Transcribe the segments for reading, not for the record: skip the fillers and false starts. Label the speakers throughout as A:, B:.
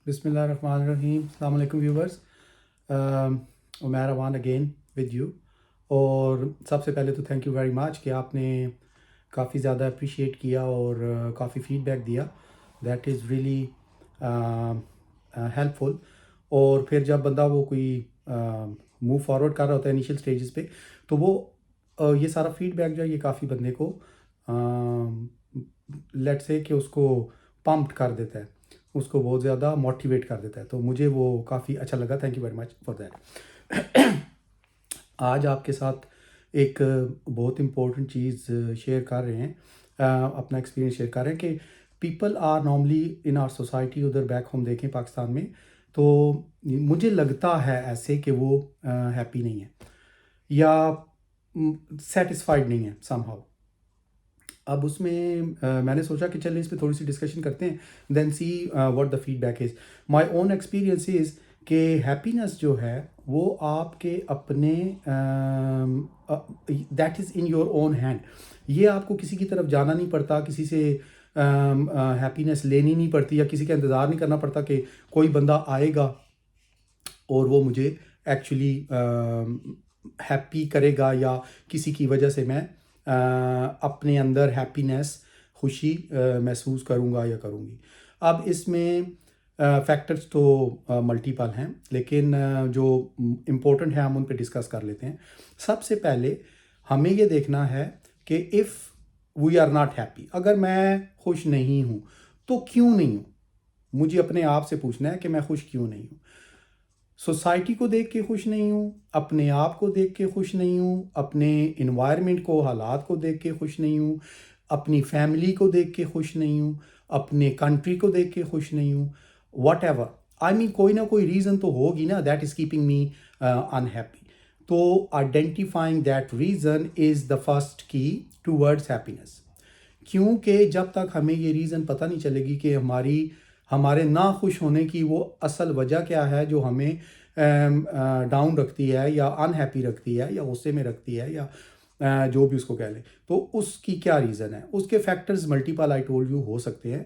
A: بسم اللہ الرحمن الرحیم. السلام علیکم viewers. Umair Awan again with you. اور سب سے پہلے تو تھینک یو ویری مچ کہ آپ نے کافی زیادہ اپریشیٹ کیا اور کافی فیڈ بیک دیا. دیٹ از ریئلی ہیلپ فل. اور پھر جب بندہ وہ کوئی موو فارورڈ کر رہا ہوتا ہے انیشیل سٹیجز پہ، تو وہ یہ سارا فیڈ بیک جو ہے یہ کافی بندے کو لیٹ سے کہ اس کو پمپڈ کر دیتا ہے، اس کو بہت زیادہ موٹیویٹ کر دیتا ہے. تو مجھے وہ کافی اچھا لگا. Thank you very much for that. آج آپ کے ساتھ ایک بہت امپورٹنٹ چیز شیئر کر رہے ہیں، اپنا ایکسپیرینس شیئر کر رہے ہیں کہ people are normally in our society, ادھر بیک ہوم دیکھیں پاکستان میں، تو مجھے لگتا ہے ایسے کہ وہ ہیپی نہیں ہے یا سیٹسفائیڈ نہیں ہے سم ہاؤ. اب اس میں نے سوچا کہ چلیں اس پہ تھوڑی سی ڈسکشن کرتے ہیں، then see what the feedback is. My own experience is کہ ہیپینس جو ہے وہ آپ کے اپنے that is in your own hand. یہ آپ کو کسی کی طرف جانا نہیں پڑتا، کسی سے ہیپینس لینی نہیں پڑتی، یا کسی کا انتظار نہیں کرنا پڑتا کہ کوئی بندہ آئے گا اور وہ مجھے ایکچولی ہیپی کرے گا یا کسی کی وجہ سے میں اپنے اندر ہیپینس، خوشی محسوس کروں گا یا کروں گی. اب اس میں فیکٹرز تو ملٹیپل ہیں، لیکن جو امپورٹنٹ ہیں ہم ان پہ ڈسکس کر لیتے ہیں. سب سے پہلے ہمیں یہ دیکھنا ہے کہ if we are not happy, اگر میں خوش نہیں ہوں تو کیوں نہیں ہوں. مجھے اپنے آپ سے پوچھنا ہے کہ میں خوش کیوں نہیں ہوں. سوسائٹی کو دیکھ کے خوش نہیں ہوں، اپنے آپ کو دیکھ کے خوش نہیں ہوں، اپنے انوائرمنٹ کو، حالات کو دیکھ کے خوش نہیں ہوں، اپنی فیملی کو دیکھ کے خوش نہیں ہوں، اپنے کنٹری کو دیکھ کے خوش نہیں ہوں. واٹ ایور آئی مین، کوئی نہ کوئی ریزن تو ہوگی نا that is keeping me unhappy. تو identifying that reason is the first key towards happiness. کیونکہ جب تک ہمیں یہ ریزن پتہ نہیں چلے گی کہ ہمارے نہ خوش ہونے کی وہ اصل وجہ کیا ہے جو ہمیں ڈاؤن رکھتی ہے یا انہیپی رکھتی ہے یا غصے میں رکھتی ہے یا جو بھی اس کو کہہ لیں، تو اس کی کیا ریزن ہے. اس کے factors multiple I told you ہو سکتے ہیں.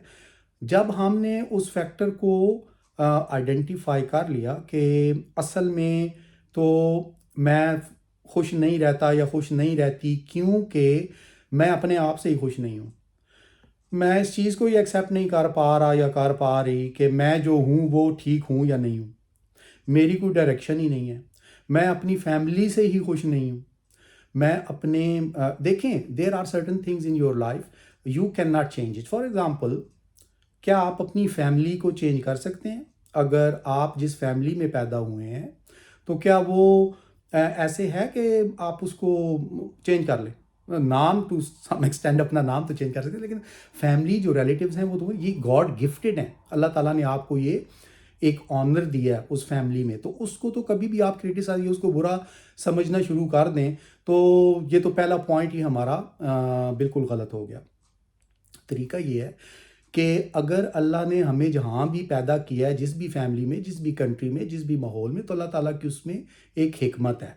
A: جب ہم نے اس فیکٹر کو آئیڈینٹیفائی کر لیا کہ اصل میں تو میں خوش نہیں رہتا یا خوش نہیں رہتی کیونکہ میں اپنے آپ سے ہی خوش نہیں ہوں، میں اس چیز کو یہ ایکسیپٹ نہیں کر پا رہا یا کر پا رہی کہ میں جو ہوں وہ ٹھیک ہوں یا نہیں ہوں، میری کوئی ڈائریکشن ہی نہیں ہے، میں اپنی فیملی سے ہی خوش نہیں ہوں، میں اپنے دیکھیں there are certain things in your life you can not change it. For example, کیا آپ اپنی فیملی کو چینج کر سکتے ہیں؟ اگر آپ جس فیملی میں پیدا ہوئے ہیں تو کیا وہ ایسے ہے کہ آپ اس کو چینج کر لیں؟ نام ٹو سم ایکسٹینڈ اپنا نام تو چینج کر سکتے ہیں، لیکن فیملی جو ریلیٹیوز ہیں وہ تو یہ گاڈ گفٹڈ ہیں. اللہ تعالیٰ نے آپ کو یہ ایک آنر دیا ہے اس فیملی میں، تو اس کو تو کبھی بھی آپ کریٹیسائز، اس کو برا سمجھنا شروع کر دیں تو یہ تو پہلا پوائنٹ ہی ہمارا بالکل غلط ہو گیا. طریقہ یہ ہے کہ اگر اللہ نے ہمیں جہاں بھی پیدا کیا ہے، جس بھی فیملی میں، جس بھی کنٹری میں، جس بھی ماحول میں، تو اللہ تعالیٰ کی اس میں ایک حکمت ہے.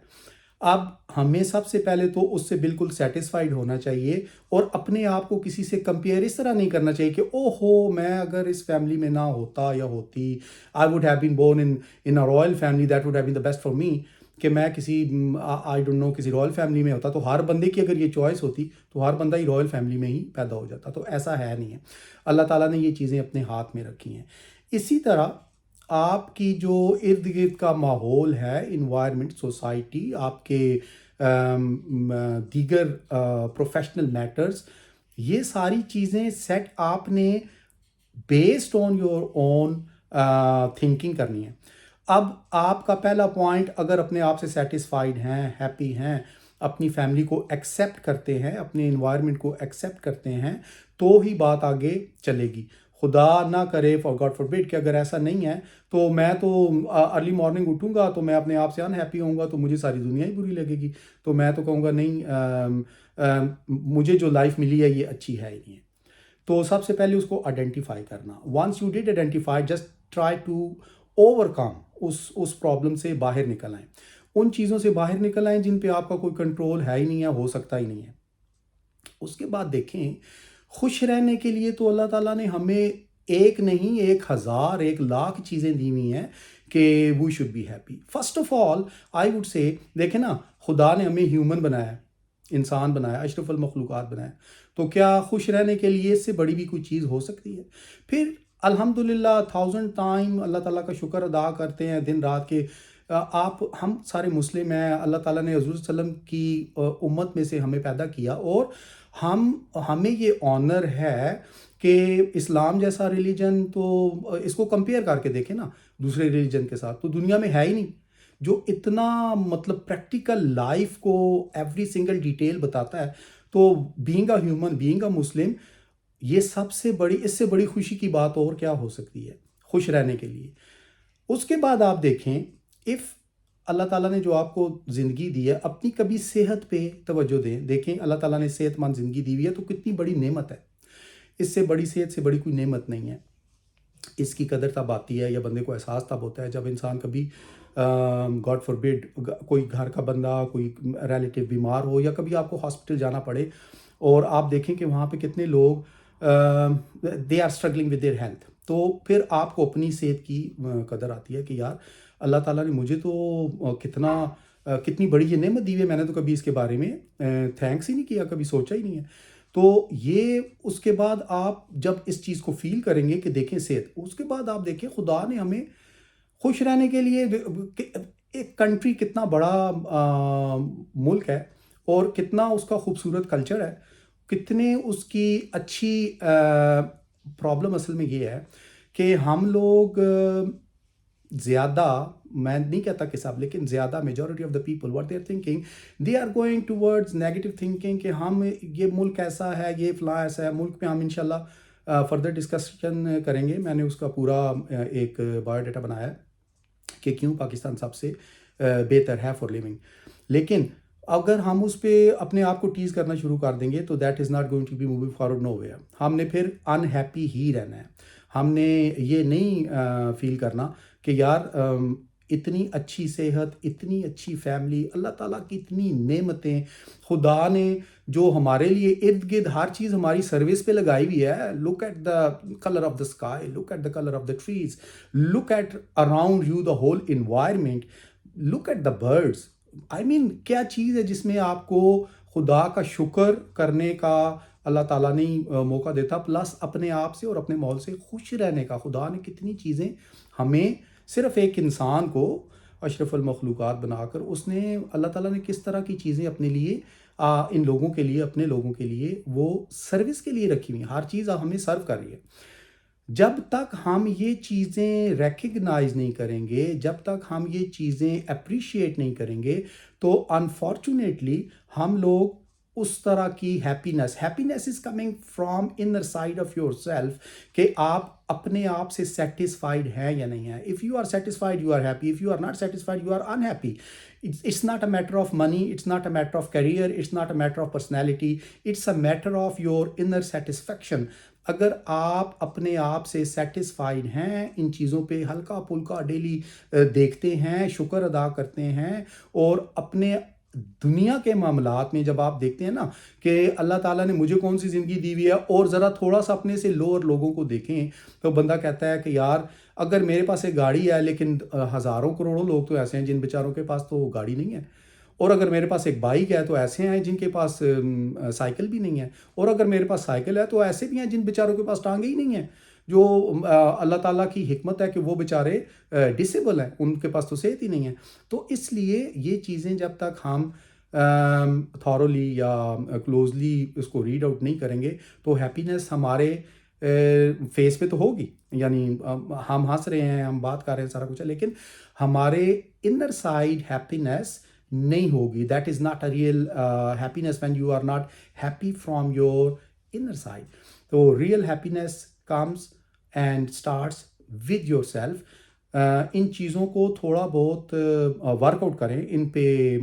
A: اب ہمیں سب سے پہلے تو اس سے بالکل سیٹسفائیڈ ہونا چاہیے اور اپنے آپ کو کسی سے کمپیئر اس طرح نہیں کرنا چاہیے کہ او ہو میں اگر اس فیملی میں نہ ہوتا یا ہوتی، I would have been born in a Royal family, that would have been the best for me, کہ میں کسی آئی ڈونٹ نو کسی رائل فیملی میں ہوتا. تو ہر بندے کی اگر یہ چوائس ہوتی تو ہر بندہ ہی رائل فیملی میں ہی پیدا ہو جاتا. تو ایسا ہے نہیں ہے، اللہ تعالیٰ نے یہ چیزیں اپنے ہاتھ میں رکھی ہیں. اسی طرح آپ کی جو ارد گرد کا ماحول ہے، انوائرمنٹ، سوسائٹی، آپ کے دیگر پروفیشنل میٹرز، یہ ساری چیزیں سیٹ آپ نے based on your own thinking کرنی ہے. اب آپ کا پہلا پوائنٹ، اگر اپنے آپ سے سیٹسفائیڈ ہیں، ہیپی ہیں، اپنی فیملی کو ایکسیپٹ کرتے ہیں، اپنے انوائرمنٹ کو ایکسیپٹ کرتے ہیں، تو ہی بات آگے چلے گی. خدا نہ کرے، فار گاڈ فاربڈ، کہ اگر ایسا نہیں ہے تو میں تو ارلی مارننگ اٹھوں گا تو میں اپنے آپ سے انہیپی ہوں گا تو مجھے ساری دنیا ہی بری لگے گی. تو میں تو کہوں گا نہیں، مجھے جو لائف ملی ہے یہ اچھی ہے ہی نہیں ہے. تو سب سے پہلے اس کو آئیڈینٹیفائی کرنا. Once you did identify, just try to overcome اس پرابلم سے باہر نکل آئیں. ان چیزوں سے باہر نکل آئیں جن پہ آپ کا کوئی کنٹرول ہے ہی نہیں ہے، ہو سکتا ہی نہیں ہے. اس کے بعد دیکھیں، خوش رہنے کے لیے تو اللہ تعالیٰ نے ہمیں ایک نہیں 1000 1,00,000 چیزیں دی ہوئی ہیں کہ we should be happy. First of all I would say دیکھیں نا، خدا نے ہمیں ہیومن بنایا، انسان بنایا، اشرف المخلوقات بنایا، تو کیا خوش رہنے کے لیے اس سے بڑی بھی کوئی چیز ہو سکتی ہے؟ پھر الحمدللہ 1000 ٹائم اللہ تعالیٰ کا شکر ادا کرتے ہیں دن رات کے ہم سارے مسلم ہیں، اللہ تعالیٰ نے حضور صلی اللہ علیہ وسلم کی امت میں سے ہمیں پیدا کیا، اور ہمیں یہ آنر ہے کہ اسلام جیسا ریلیجن، تو اس کو کمپیئر کر کے دیکھیں نا دوسرے ریلیجن کے ساتھ، تو دنیا میں ہے ہی نہیں جو اتنا مطلب پریکٹیکل لائف کو ایوری سنگل ڈیٹیل بتاتا ہے. تو being a human, being a Muslim, یہ سب سے بڑی، اس سے بڑی خوشی کی بات اور کیا ہو سکتی ہے خوش رہنے کے لیے. اس کے بعد آپ دیکھیں، اف اللہ تعالیٰ نے جو آپ کو زندگی دی ہے، اپنی کبھی صحت پہ توجہ دیں. دیکھیں اللہ تعالیٰ نے صحت مند زندگی دی ہوئی ہے تو کتنی بڑی نعمت ہے. اس سے بڑی، صحت سے بڑی کوئی نعمت نہیں ہے. اس کی قدر تب آتی ہے یا بندے کو احساس تب ہوتا ہے جب انسان کبھی گاڈ فوربڈ کوئی گھر کا بندہ، کوئی ریلیٹیو بیمار ہو، یا کبھی آپ کو ہاسپٹل جانا پڑے اور آپ دیکھیں کہ وہاں پہ کتنے لوگ they are struggling with their health. تو پھر آپ کو اپنی صحت کی قدر آتی ہے کہ یار اللہ تعالیٰ نے مجھے تو کتنی بڑی یہ نعمت دی ہوئی ہے، میں نے تو کبھی اس کے بارے میں تھینکس ہی نہیں کیا، کبھی سوچا ہی نہیں ہے. تو یہ اس کے بعد آپ جب اس چیز کو فیل کریں گے کہ دیکھیں صحت، اس کے بعد آپ دیکھیں خدا نے ہمیں خوش رہنے کے لیے، ایک کنٹری کتنا بڑا ملک ہے اور کتنا اس کا خوبصورت کلچر ہے، کتنے اس کی اچھی پرابلم اصل میں یہ ہے کہ ہم لوگ زیادہ، میں نہیں کہتا کہ سب، لیکن زیادہ majority of the people what they are thinking, they are going towards negative thinking کہ ہم یہ ملک ایسا ہے، یہ فلاں ایسا ہے. ملک پہ ہم انشاءاللہ فردر ڈسکشن کریں گے. میں نے اس کا پورا ایک بایو ڈیٹا بنایا ہے کہ کیوں پاکستان سب سے بہتر ہے فار لیونگ. لیکن اگر ہم اس پہ اپنے آپ کو ٹیز کرنا شروع کر دیں گے تو that is not going to be moving forward nowhere. ہم نے پھر انہیپی ہی رہنا ہے. ہم نے یہ نہیں فیل کرنا کہ یار اتنی اچھی صحت، اتنی اچھی فیملی، اللہ تعالیٰ کی اتنی نعمتیں، خدا نے جو ہمارے لیے ارد گرد ہر چیز ہماری سروس پہ لگائی ہوئی ہے. Look at the colour of the sky, look at the colour of the trees, look at around you the whole environment, look at the birds. I mean کیا چیز ہے جس میں آپ کو خدا کا شکر کرنے کا اللہ تعالیٰ نے موقع دیتا، پلس اپنے آپ سے اور اپنے ماحول سے خوش رہنے کا. خدا نے کتنی چیزیں ہمیں، صرف ایک انسان کو اشرف المخلوقات بنا کر اس نے، اللہ تعالیٰ نے کس طرح کی چیزیں اپنے لیے ان لوگوں کے لیے، اپنے لوگوں کے لیے وہ سروس کے لیے رکھی ہوئی ہیں. ہر چیز ہمیں سرو کر رہی ہے. جب تک ہم یہ چیزیں ریکگنائز نہیں کریں گے، جب تک ہم یہ چیزیں اپریشیٹ نہیں کریں گے، تو انفارچونیٹلی ہم لوگ اس طرح کی happiness is coming from inner side of your self کہ آپ اپنے آپ سے سیٹسفائیڈ ہیں یا نہیں ہیں. If you are satisfied you are happy, if you are not satisfied you are unhappy. It's not a matter of money, it's not a matter of career, it's not a matter of personality, it's a matter of your inner satisfaction. اگر آپ اپنے آپ سے satisfied ہیں، ان چیزوں پہ ہلکا پھلکا ڈیلی دیکھتے ہیں، شکر ادا کرتے ہیں، اور اپنے دنیا کے معاملات میں جب آپ دیکھتے ہیں نا کہ اللہ تعالیٰ نے مجھے کون سی زندگی دی ہوئی ہے، اور ذرا تھوڑا سا اپنے سے لوور لوگوں کو دیکھیں، تو بندہ کہتا ہے کہ یار اگر میرے پاس ایک گاڑی ہے، لیکن ہزاروں کروڑوں لوگ تو ایسے ہیں جن بیچاروں کے پاس تو گاڑی نہیں ہے. اور اگر میرے پاس ایک بائک ہے تو ایسے ہیں جن کے پاس سائیکل بھی نہیں ہے. اور اگر میرے پاس سائیکل ہے تو ایسے بھی ہیں جن بیچاروں کے پاس ٹانگیں ہی نہیں ہیں، جو اللہ تعالیٰ کی حکمت ہے کہ وہ بیچارے ڈسیبل ہیں، ان کے پاس تو صحت ہی نہیں ہے. تو اس لیے یہ چیزیں جب تک ہم تھورولی یا کلوزلی اس کو ریڈ آؤٹ نہیں کریں گے تو ہیپینس ہمارے فیس پہ تو ہوگی، یعنی ہم ہنس رہے ہیں، ہم بات کر رہے ہیں، سارا کچھ ہے، لیکن ہمارے انر سائڈ ہیپینس نہیں ہوگی. That is not a real happiness when you are not happy from your inner side. تو real happiness comes and starts with your self. ان چیزوں کو تھوڑا بہت ورک آؤٹ کریں، ان پہ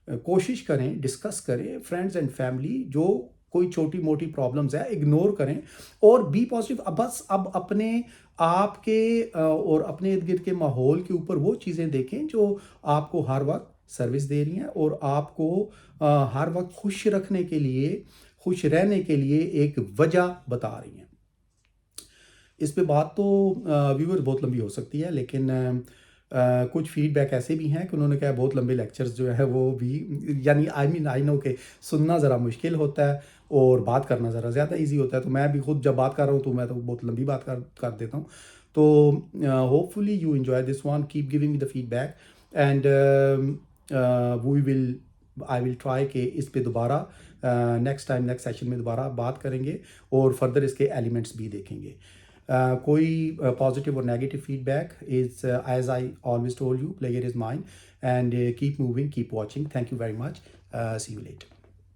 A: کوشش کریں، ڈسکس کریں، فرینڈز اینڈ فیملی. جو کوئی چھوٹی موٹی پرابلمز ہے اگنور کریں اور بی پازیٹیو. بس اب اپنے آپ کے اور اپنے ارد گرد کے ماحول کے اوپر وہ چیزیں دیکھیں جو آپ کو ہر وقت سروس دے رہی ہیں اور آپ کو ہر وقت خوش رکھنے کے لیے، خوش رہنے کے لیے ایک وجہ بتا رہی ہیں. اس پہ بات تو ویورز بہت لمبی ہو سکتی ہے، لیکن کچھ فیڈ بیک ایسے بھی ہیں کہ انہوں نے کہا بہت لمبے لیکچرز جو ہے وہ بھی، یعنی آئی نو کہ سننا ذرا مشکل ہوتا ہے اور بات کرنا ذرا زیادہ ایزی ہوتا ہے، تو میں بھی خود جب بات کر رہا ہوں تو میں تو بہت لمبی بات کر دیتا ہوں. تو hopefully you enjoy this one, keep giving me the feedback, and I will try کہ اس پہ دوبارہ نیکسٹ سیشن میں دوبارہ بات کریں گے اور فردر اس کے ایلیمنٹس بھی دیکھیں گے. کوئی پازیٹیو اور negative feedback is as I always told you, player is mine, and keep moving, keep watching. Thank you very much. See you letter.